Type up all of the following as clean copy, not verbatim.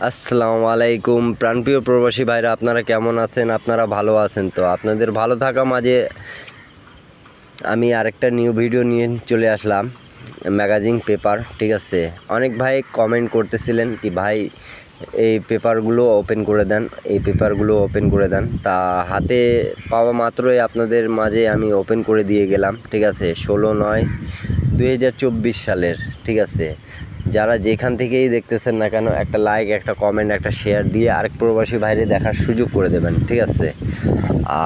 আসসালামু আলাইকুম প্রাণপ্রিয় প্রবাসী ভাইরা, আপনারা কেমন আছেন? আপনারা ভালো আছেন তো? আপনাদের ভালো থাকা মাঝে আমি আরেকটা নিউ ভিডিও নিয়ে চলে আসলাম। ম্যাগাজিন পেপার, ঠিক আছে। অনেক ভাই কমেন্ট করতেছিলেন কি ভাই এই পেপারগুলো ওপেন করে দেন, এই পেপারগুলো ওপেন করে দেন। তা হাতে পাওয়া মাত্রই আপনাদের মাঝে আমি ওপেন করে দিয়ে গেলাম, ঠিক আছে। 16/9/2024 সালের, ঠিক আছে। যারা যেখান থেকেই দেখতেছেন না কেন একটা লাইক, একটা কমেন্ট, একটা শেয়ার দিয়ে আরেক প্রবাসী বাইরে দেখার সুযোগ করে দেবেন, ঠিক আছে।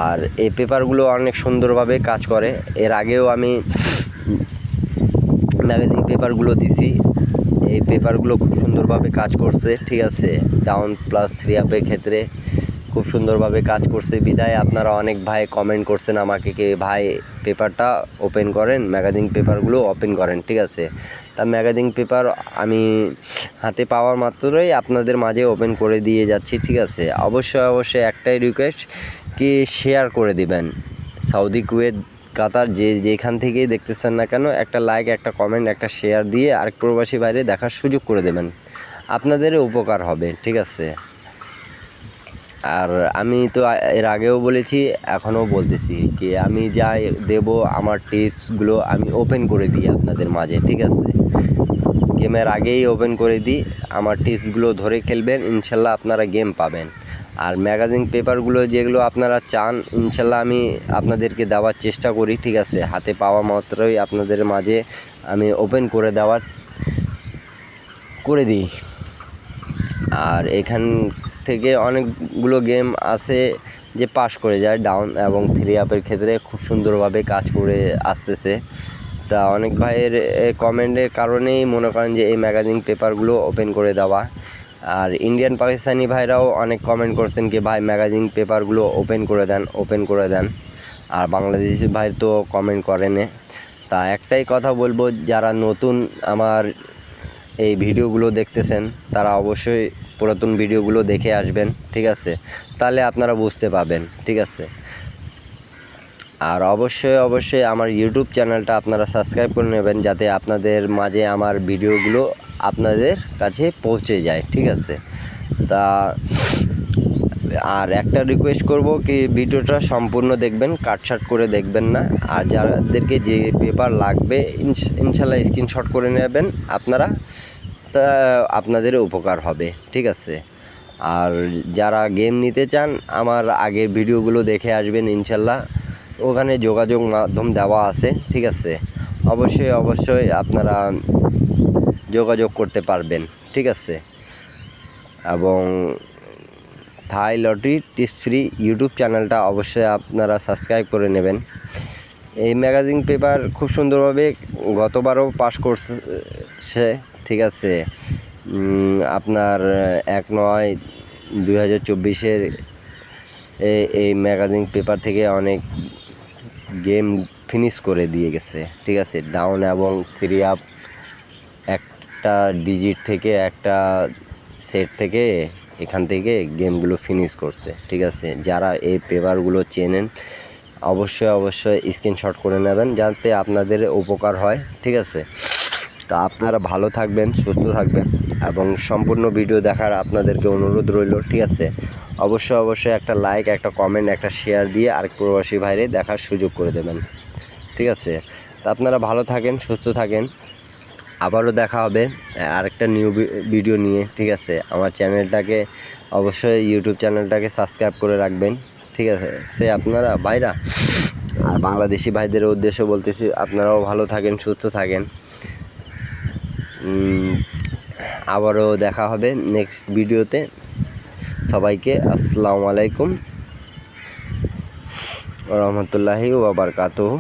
আর এই পেপারগুলো অনেক সুন্দরভাবে কাজ করে। এর আগেও আমি ম্যাগাজিন পেপারগুলো দিছি, এই পেপারগুলো খুব সুন্দরভাবে কাজ করছে, ঠিক আছে। ডাউন প্লাস 3 আপের ক্ষেত্রে খুব সুন্দরভাবে কাজ করছে বিদায় আপনারা অনেক ভাই কমেন্ট করছেন আমাকে কি ভাই পেপারটা ওপেন করেন, ম্যাগাজিন পেপারগুলো ওপেন করেন, ঠিক আছে। তা ম্যাগাজিন পেপার আমি হাতে পাওয়ার মাত্রই আপনাদের মাঝে ওপেন করে দিয়ে যাচ্ছি, ঠিক আছে। অবশ্যই একটাই রিকোয়েস্ট কি শেয়ার করে দিবেন। সৌদি, কুয়েত, কাতার যেখান থেকেই দেখতেছেন না কেন একটা লাইক, একটা কমেন্ট, একটা শেয়ার দিয়ে আরেক প্রবাসী বাইরে দেখার সুযোগ করে দেবেন, আপনাদেরও উপকার হবে, ঠিক আছে। আর আমি তো এর আগেও বলেছি, এখনও বলতেছি কি আমি যা দেব আমার টিপসগুলো আমি ওপেন করে দিই আপনাদের মাঝে, ঠিক আছে। গেমের আগেই ওপেন করে দিই, আমার টিপসগুলো ধরে খেলবেন, ইনশাল্লাহ আপনারা গেম পাবেন। আর ম্যাগাজিন পেপারগুলো যেগুলো আপনারা চান ইনশাল্লাহ আমি আপনাদেরকে দেওয়ার চেষ্টা করি, ঠিক আছে। হাতে পাওয়া মাত্রই আপনাদের মাঝে আমি ওপেন করে করে দিই। আর এখান থেকে অনেকগুলো গেম আছে যে পাস করে যায় ডাউন এবং 3 আপের ক্ষেত্রে খুব সুন্দরভাবে কাজ করে আসতেছে। তা অনেক ভাইয়ের কমেন্টের কারণেই মনে করেন যে এই ম্যাগাজিন পেপারগুলো ওপেন করে দেওয়া। আর ইন্ডিয়ান পাকিস্তানি ভাইরাও অনেক কমেন্ট করছেন কি ভাই ম্যাগাজিন পেপারগুলো ওপেন করে দেন। আর বাংলাদেশি ভাই তো কমেন্ট করেন। তা একটাই কথা বলবো, যারা নতুন আমার এই ভিডিওগুলো দেখতেছেন তারা অবশ্যই পুরাতন ভিডিওগুলো দেখে আসবেন, ঠিক আছে। তাহলে আপনারা বুঝতে পাবেন, ঠিক আছে। আর অবশ্যই আমার ইউটিউব চ্যানেলটা আপনারা সাবস্ক্রাইব করে নেবেন যাতে আপনাদের মাঝে আমার ভিডিওগুলো আপনাদের কাছে পৌঁছে যায়, ঠিক আছে। তা আর একটা রিকোয়েস্ট করব কি ভিডিওটা সম্পূর্ণ দেখবেন, কাটছাট করে দেখবেন না। আর যাদেরকে যে পেপার লাগবে ইনশাল্লাহ স্ক্রিনশট করে নেবেন আপনারা, তা আপনাদের উপকার হবে, ঠিক আছে। আর যারা গেম নিতে চান আমার আগের ভিডিওগুলো দেখে আসবেন, ইনশাল্লাহ ওখানে যোগাযোগ মাধ্যম দেওয়া আছে, ঠিক আছে। অবশ্যই আপনারা যোগাযোগ করতে পারবেন, ঠিক আছে। এবং থাই লটারি টিপস ফ্রি ইউটিউব চ্যানেলটা অবশ্যই আপনারা সাবস্ক্রাইব করে নেবেন। এই ম্যাগাজিন পেপার খুব সুন্দরভাবে গতবারও পাস করছে, ঠিক আছে। আপনার 1/9/2024 এই ম্যাগাজিন পেপার থেকে অনেক গেম ফিনিশ করে দিয়ে গেছে, ঠিক আছে। ডাউন এবং 3 আপ একটা ডিজিট থেকে একটা সেট থেকে এখান থেকে গেমগুলো ফিনিশ করছে, ঠিক আছে। যারা এই পেপারগুলো চেনেন অবশ্যই স্ক্রিনশট করে নেবেন যাতে আপনাদের উপকার হয়, ঠিক আছে। তা আপনারা ভালো থাকবেন, সুস্থ থাকবেন এবং সম্পূর্ণ ভিডিও দেখার আপনাদেরকে অনুরোধ রইল, ঠিক আছে। অবশ্যই একটা লাইক, একটা কমেন্ট, একটা শেয়ার দিয়ে আরেক প্রবাসী ভাইরে দেখার সুযোগ করে দেবেন, ঠিক আছে। তা আপনারা ভালো থাকেন, সুস্থ থাকেন, আবারও দেখা হবে আরেকটা নিউ ভিডিও নিয়ে, ঠিক আছে। আমার চ্যানেলটাকে অবশ্যই ইউটিউব চ্যানেলটাকে সাবস্ক্রাইব করে রাখবেন, ঠিক আছে সে আপনারা ভাইরা। আর বাংলাদেশি ভাইদের উদ্দেশ্য বলতেছি আপনারাও ভালো থাকেন, সুস্থ থাকেন। আবারও দেখা হবে নেক্সট ভিডিওতে। সবাইকে আসসালামু আলাইকুম ওয়া রাহমাতুল্লাহি ওয়া বারাকাতুহু।